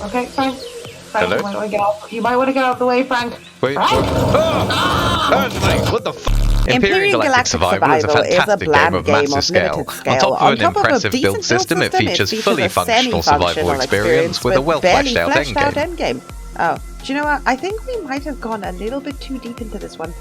Okay, Frank. Hello? You might want to get out of the way, Frank. Wait. Frank? Angeli, what the f? Empyrion Galactic Survival is a fantastic game of massive scale. On top of an impressive build system, it features fully functional survival experience with a well-fleshed out endgame. Oh, do you know what? I think we might have gone a little bit too deep into this one.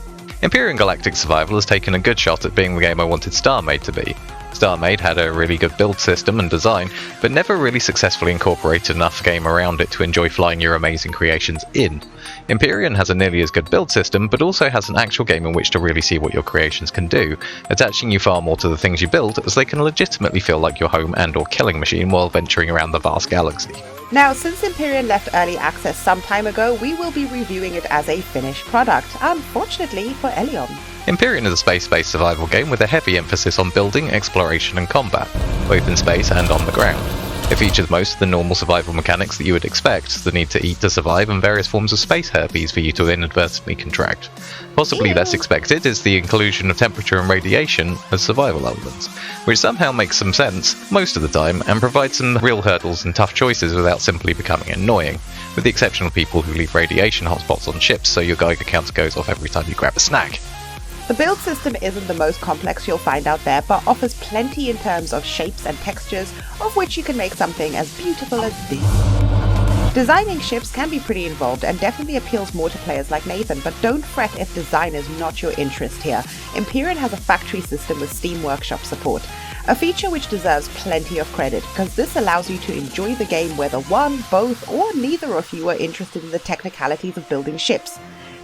Empyrion Galactic Survival has taken a good shot at being the game I wanted StarMade to be. StarMade had a really good build system and design, but never really successfully incorporated enough game around it to enjoy flying your amazing creations in. Empyrion has a nearly as good build system, but also has an actual game in which to really see what your creations can do, attaching you far more to the things you build, as they can legitimately feel like your home and or killing machine while venturing around the vast galaxy. Now, since Empyrion left early access some time ago, we will be reviewing it as a finished product, unfortunately for Eleon. Empyrion is a space-based survival game with a heavy emphasis on building, exploration and combat, both in space and on the ground. It features most of the normal survival mechanics that you would expect, the need to eat to survive and various forms of space herpes for you to inadvertently contract. Possibly less expected is the inclusion of temperature and radiation as survival elements, which somehow makes some sense most of the time and provides some real hurdles and tough choices without simply becoming annoying, with the exception of people who leave radiation hotspots on ships so your Geiger counter goes off every time you grab a snack. The build system isn't the most complex you'll find out there, but offers plenty in terms of shapes and textures, of which you can make something as beautiful as this. Designing ships can be pretty involved and definitely appeals more to players like Nathan, but don't fret if design is not your interest here. Empyrion has a factory system with Steam Workshop support, a feature which deserves plenty of credit, because this allows you to enjoy the game whether one, both, or neither of you are interested in the technicalities of building ships.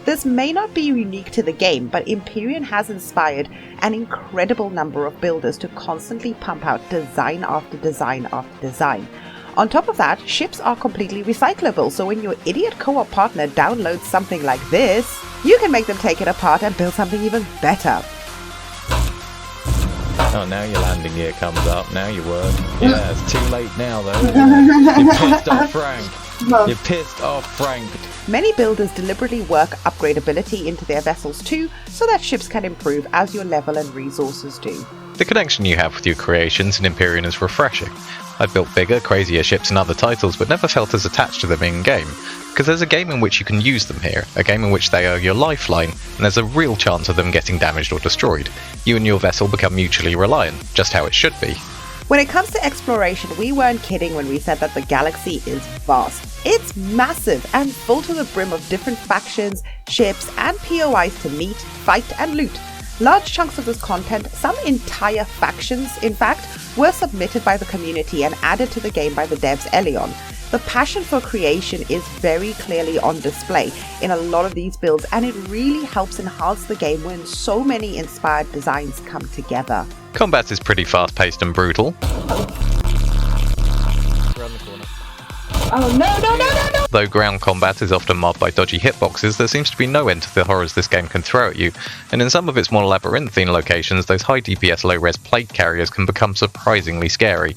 This may not be unique to the game, but Empyrion has inspired an incredible number of builders to constantly pump out design after design after design. On top of that, ships are completely recyclable, so when your idiot co-op partner downloads something like this, you can make them take it apart and build something even better. Oh, now your landing gear comes up, now you work. Yeah, it's too late now though. You pissed off Frank. You pissed off Frank. Many builders deliberately work upgradability into their vessels too, so that ships can improve as your level and resources do. The connection you have with your creations in Empyrion is refreshing. I've built bigger, crazier ships in other titles, but never felt as attached to them in-game, because there's a game in which you can use them here, a game in which they are your lifeline, and there's a real chance of them getting damaged or destroyed. You and your vessel become mutually reliant, just how it should be. When it comes to exploration, we weren't kidding when we said that the galaxy is vast. It's massive and full to the brim of different factions, ships, and POIs to meet, fight, and loot. Large chunks of this content, some entire factions in fact, were submitted by the community and added to the game by the devs Eleon. The passion for creation is very clearly on display in a lot of these builds, and it really helps enhance the game when so many inspired designs come together. Combat is pretty fast-paced and brutal. Oh, no! Though ground combat is often marred by dodgy hitboxes, there seems to be no end to the horrors this game can throw at you, and in some of its more labyrinthine locations, those high DPS low-res plate carriers can become surprisingly scary.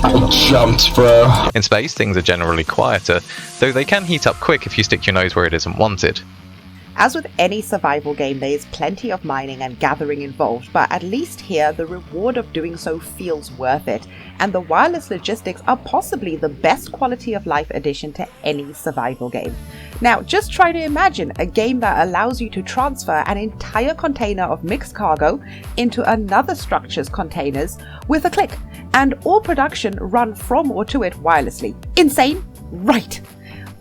I jumped, bro. In space, things are generally quieter, though they can heat up quick if you stick your nose where it isn't wanted. As with any survival game, there is plenty of mining and gathering involved, but at least here the reward of doing so feels worth it, and the wireless logistics are possibly the best quality of life addition to any survival game. Now, just try to imagine a game that allows you to transfer an entire container of mixed cargo into another structure's containers with a click, and all production run from or to it wirelessly. Insane? Right!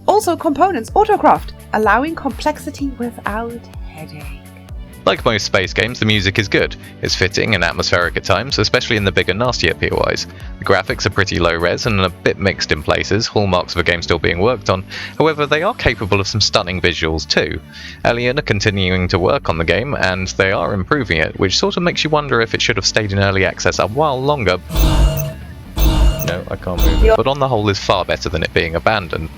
Also components autocraft, allowing complexity without headache. Like most space games, the music is good. It's fitting and atmospheric at times, especially in the bigger, nastier POIs. The graphics are pretty low res and a bit mixed in places, hallmarks of a game still being worked on. However, they are capable of some stunning visuals too. Eleon are continuing to work on the game, and they are improving it, which sort of makes you wonder if it should have stayed in early access a while longer. No, I can't move it. But on the whole is far better than it being abandoned.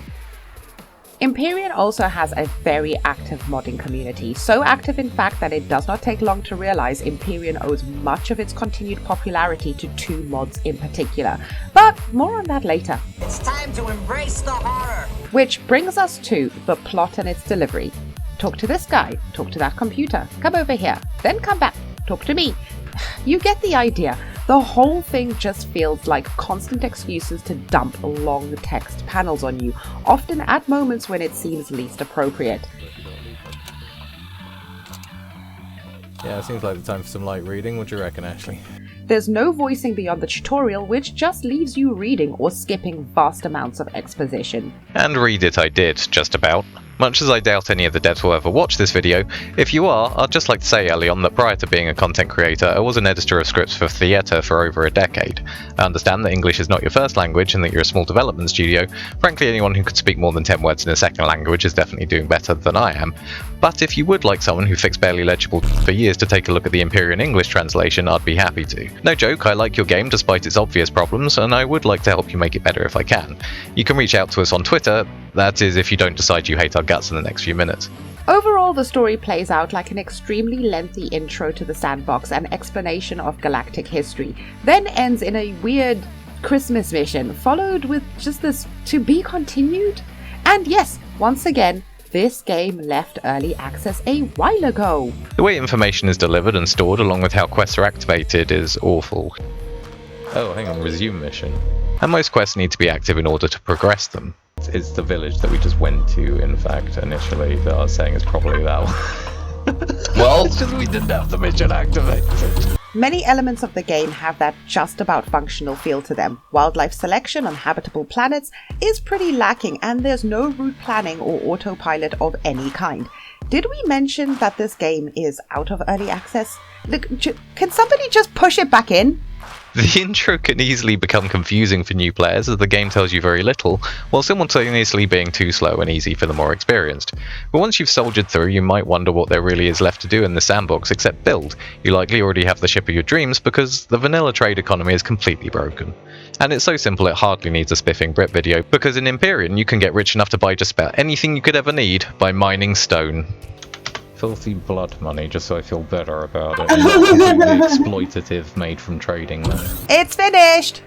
Empyrion also has a very active modding community, so active in fact that it does not take long to realize Empyrion owes much of its continued popularity to two mods in particular, but more on that later. It's time to embrace the horror! Which brings us to the plot and its delivery. Talk to this guy, talk to that computer, come over here, then come back, talk to me. You get the idea. The whole thing just feels like constant excuses to dump long text panels on you, often at moments when it seems least appropriate. Yeah, it seems like the time for some light reading. What do you reckon, Ashley? There's no voicing beyond the tutorial, which just leaves you reading or skipping vast amounts of exposition. And read it I did, just about. Much as I doubt any of the devs will ever watch this video, if you are, I'd just like to say, Eleon, that prior to being a content creator, I was an editor of scripts for theatre for over a decade. I understand that English is not your first language and that you're a small development studio. Frankly, anyone who could speak more than 10 words in a second language is definitely doing better than I am. But if you would like someone who fixed barely legible for years to take a look at the Empyrion English translation, I'd be happy to. No joke, I like your game despite its obvious problems, and I would like to help you make it better if I can. You can reach out to us on Twitter, that is if you don't decide you hate our guts in the next few minutes. Overall, the story plays out like an extremely lengthy intro to the sandbox and explanation of galactic history, then ends in a weird Christmas mission, followed with just this "to be continued?" And yes, once again, this game left early access a while ago. The way information is delivered and stored along with how quests are activated is awful. Oh, hang on, resume mission. And most quests need to be active in order to progress them. It's the village that we just went to, in fact, initially, that I was saying is probably that one. Well, It's just we didn't have the mission activated. Many elements of the game have that just about functional feel to them. Wildlife selection on habitable planets is pretty lacking, and there's no route planning or autopilot of any kind. Did we mention that this game is out of early access? Look, can somebody just push it back in? The intro can easily become confusing for new players as the game tells you very little, while simultaneously being too slow and easy for the more experienced. But once you've soldiered through, you might wonder what there really is left to do in the sandbox except build. You likely already have the ship of your dreams because the vanilla trade economy is completely broken. And it's so simple it hardly needs a spiffing Brit video, because in Empyrion you can get rich enough to buy just about anything you could ever need by mining stone. Filthy blood money, just so I feel better about it. Completely exploitative, made from trading money. It's finished!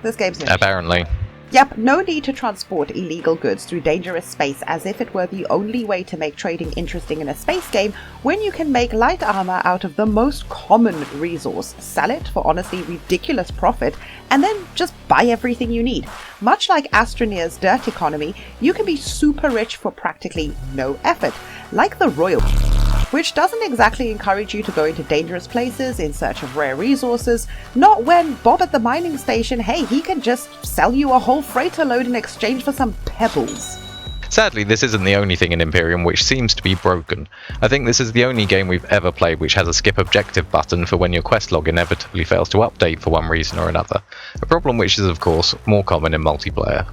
This game's finished. Apparently. Yep, no need to transport illegal goods through dangerous space as if it were the only way to make trading interesting in a space game when you can make light armor out of the most common resource, sell it for honestly ridiculous profit, and then just buy everything you need. Much like Astroneer's dirt economy, you can be super rich for practically no effort, like the Royal, which doesn't exactly encourage you to go into dangerous places in search of rare resources, not when Bob at the mining station, hey, he can just sell you a whole freighter load in exchange for some pebbles. Sadly, this isn't the only thing in Empyrion which seems to be broken. I think this is the only game we've ever played which has a skip objective button for when your quest log inevitably fails to update for one reason or another, a problem which is of course more common in multiplayer.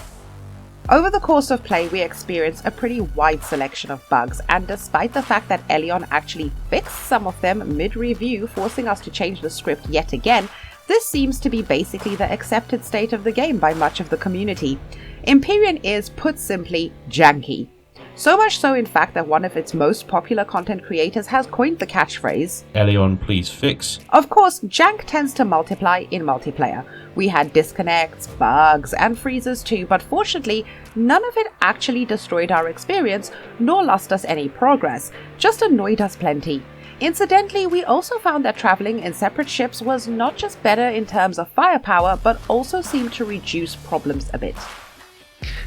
Over the course of play, we experienced a pretty wide selection of bugs, and despite the fact that Eleon actually fixed some of them mid-review, forcing us to change the script yet again, this seems to be basically the accepted state of the game by much of the community. Empyrion is, put simply, janky. So much so, in fact, that one of its most popular content creators has coined the catchphrase, Eleon, please fix. Of course, jank tends to multiply in multiplayer. We had disconnects, bugs, and freezes too, but fortunately, none of it actually destroyed our experience, nor lost us any progress, just annoyed us plenty. Incidentally, we also found that traveling in separate ships was not just better in terms of firepower, but also seemed to reduce problems a bit.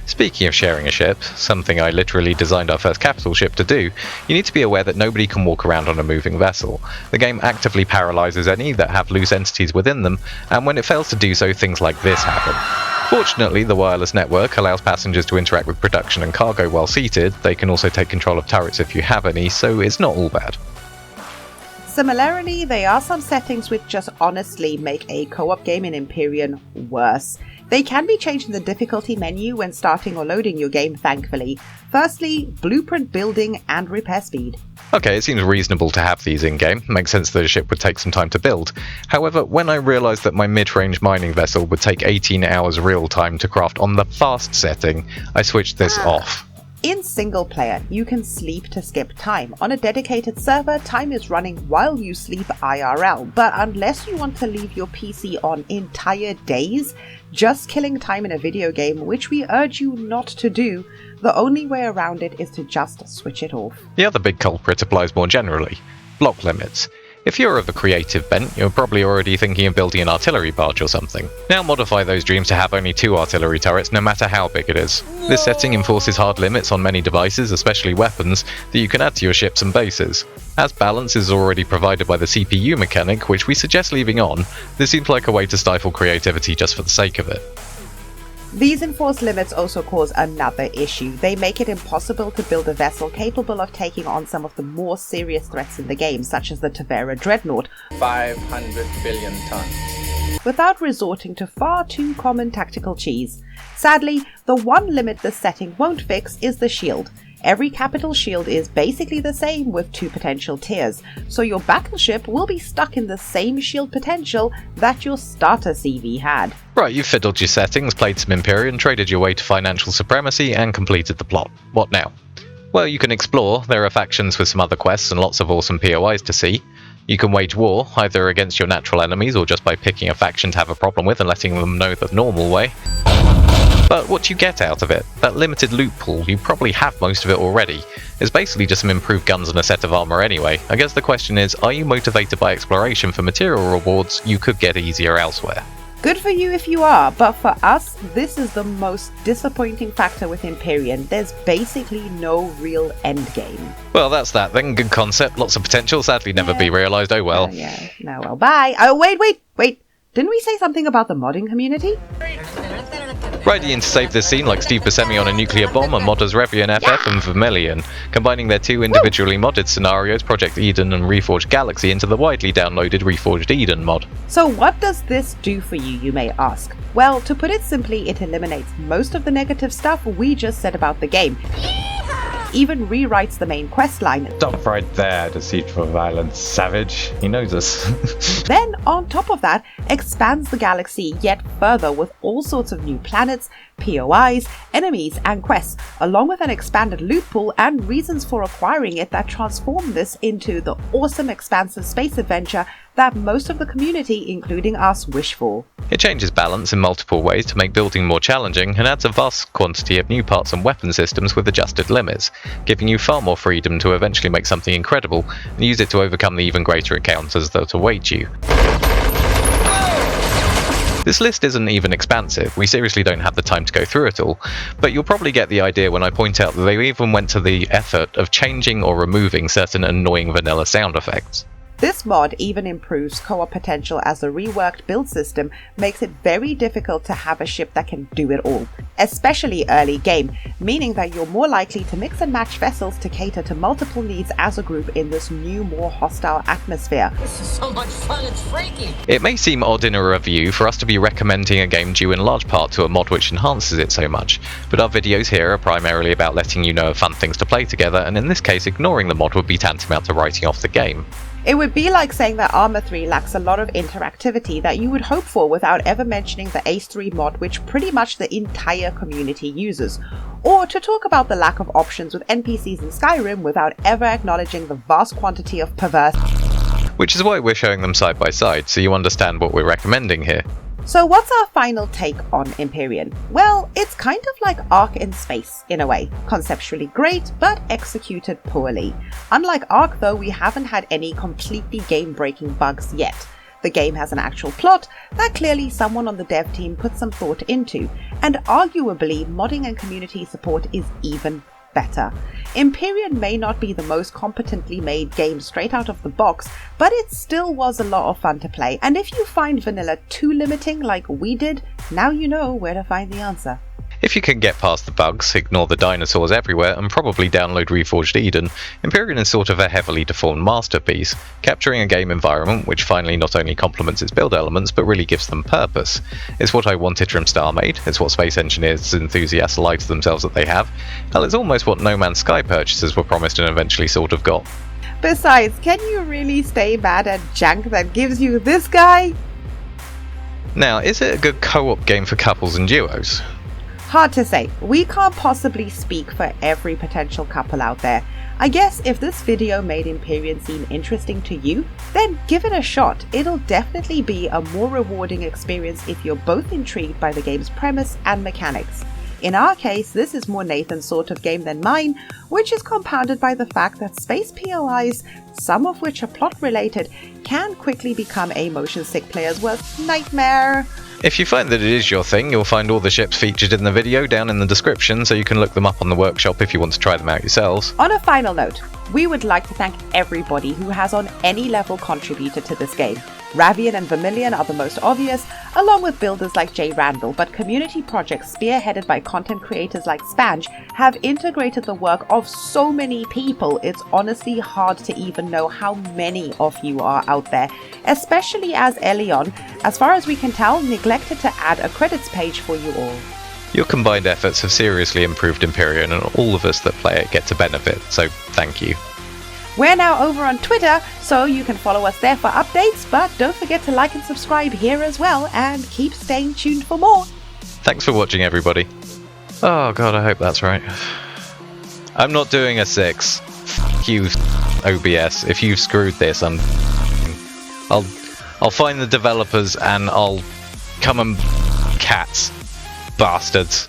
Speaking of sharing a ship, something I literally designed our first capital ship to do, you need to be aware that nobody can walk around on a moving vessel. The game actively paralyzes any that have loose entities within them, and when it fails to do so, things like this happen. Fortunately, the wireless network allows passengers to interact with production and cargo while seated. They can also take control of turrets if you have any, so it's not all bad. Similarly, there are some settings which just honestly make a co-op game in Empyrion worse. They can be changed in the difficulty menu when starting or loading your game, thankfully. Firstly, blueprint building and repair speed. Okay, it seems reasonable to have these in-game. Makes sense that a ship would take some time to build. However, when I realised that my mid-range mining vessel would take 18 hours real time to craft on the fast setting, I switched this off. In single player, you can sleep to skip time. On a dedicated server, time is running while you sleep IRL, but unless you want to leave your PC on entire days, just killing time in a video game, which we urge you not to do, the only way around it is to just switch it off. The other big culprit applies more generally. Block limits. If you're of a creative bent, you're probably already thinking of building an artillery barge or something. Now modify those dreams to have only 2 artillery turrets no matter how big it is. This setting enforces hard limits on many devices, especially weapons, that you can add to your ships and bases. As balance is already provided by the CPU mechanic, which we suggest leaving on, this seems like a way to stifle creativity just for the sake of it. These enforced limits also cause another issue. They make it impossible to build a vessel capable of taking on some of the more serious threats in the game, such as the Tavera Dreadnought, 500 billion tons, without resorting to far too common tactical cheese. Sadly, the one limit this setting won't fix is the shield. Every capital shield is basically the same with 2 potential tiers, so your battleship will be stuck in the same shield potential that your starter CV had. Right, you've fiddled your settings, played some Empyrion, traded your way to financial supremacy, and completed the plot. What now? Well, you can explore. There are factions with some other quests and lots of awesome POIs to see. You can wage war, either against your natural enemies or just by picking a faction to have a problem with and letting them know the normal way. But what do you get out of it? That limited loot pool, you probably have most of it already. It's basically just some improved guns and a set of armor anyway. I guess the question is, are you motivated by exploration for material rewards you could get easier elsewhere? Good for you if you are, but for us, this is the most disappointing factor with Empyrion. There's basically no real endgame. Well, that's that then. Good concept, lots of potential, sadly never be realised, oh well. Well, bye. Oh, wait. Didn't we say something about the modding community? Ready in to save this scene like Steve Buscemi on a nuclear bomb and modders Revian FF and Vermilion, combining their 2 individually modded scenarios, Project Eden and Reforged Galaxy, into the widely downloaded Reforged Eden mod. So what does this do for you may ask? Well, to put it simply, it eliminates most of the negative stuff we just said about the game. Even rewrites the main questline. Stop right there, deceitful violence savage. He knows us. Then, on top of that, expands the galaxy yet further with all sorts of new planets, POIs, enemies, and quests, along with an expanded loot pool and reasons for acquiring it that transform this into the awesome expansive space adventure that most of the community, including us, wish for. It changes balance in multiple ways to make building more challenging and adds a vast quantity of new parts and weapon systems with adjusted limits, giving you far more freedom to eventually make something incredible and use it to overcome the even greater encounters that await you. This list isn't even expansive, we seriously don't have the time to go through it all, but you'll probably get the idea when I point out that they even went to the effort of changing or removing certain annoying vanilla sound effects. This mod even improves co-op potential as the reworked build system makes it very difficult to have a ship that can do it all, especially early game, meaning that you're more likely to mix and match vessels to cater to multiple needs as a group in this new, more hostile atmosphere. This is so much fun, it's freaky! It may seem odd in a review for us to be recommending a game due in large part to a mod which enhances it so much, but our videos here are primarily about letting you know of fun things to play together, and in this case ignoring the mod would be tantamount to writing off the game. It would be like saying that Arma 3 lacks a lot of interactivity that you would hope for without ever mentioning the Ace 3 mod, which pretty much the entire community uses. Or to talk about the lack of options with NPCs in Skyrim without ever acknowledging the vast quantity of perverse. Which is why we're showing them side by side, so you understand what we're recommending here. So what's our final take on Empyrion? Well, it's kind of like Ark in space, in a way. Conceptually great, but executed poorly. Unlike Ark though, we haven't had any completely game-breaking bugs yet. The game has an actual plot that clearly someone on the dev team put some thought into, and arguably modding and community support is even better. Empyrion may not be the most competently made game straight out of the box, but it still was a lot of fun to play, and if you find vanilla too limiting like we did, now you know where to find the answer. If you can get past the bugs, ignore the dinosaurs everywhere, and probably download Reforged Eden, Empyrion is sort of a heavily deformed masterpiece, capturing a game environment which finally not only complements its build elements but really gives them purpose. It's what I wanted from StarMade, it's what space engineers enthusiasts lie to themselves that they have, hell, it's almost what No Man's Sky purchasers were promised and eventually sort of got. Besides, can you really stay mad at junk that gives you this guy? Now, is it a good co-op game for couples and duos? Hard to say. We can't possibly speak for every potential couple out there. I guess if this video made Empyrion seem interesting to you, then give it a shot. It'll definitely be a more rewarding experience if you're both intrigued by the game's premise and mechanics. In our case, this is more Nathan's sort of game than mine, which is compounded by the fact that space POIs, some of which are plot related, can quickly become a motion sick player's worst nightmare. If you find that it is your thing, you'll find all the ships featured in the video down in the description, so you can look them up on the workshop if you want to try them out yourselves. On a final note, we would like to thank everybody who has on any level contributed to this game. Ravian and Vermilion are the most obvious, along with builders like Jay Randall, but community projects spearheaded by content creators like Spange have integrated the work of so many people, it's honestly hard to even know how many of you are out there, especially as Eleon, as far as we can tell, neglected to add a credits page for you all. Your combined efforts have seriously improved Empyrion, and all of us that play it get to benefit, so thank you. We're now over on Twitter, so you can follow us there for updates, but don't forget to like and subscribe here as well, and keep staying tuned for more. Thanks for watching, everybody. Oh god, I hope that's right. I'm not doing a 6. F you, OBS. If you've screwed this, I'll find the developers and I'll come and cats. Bastards.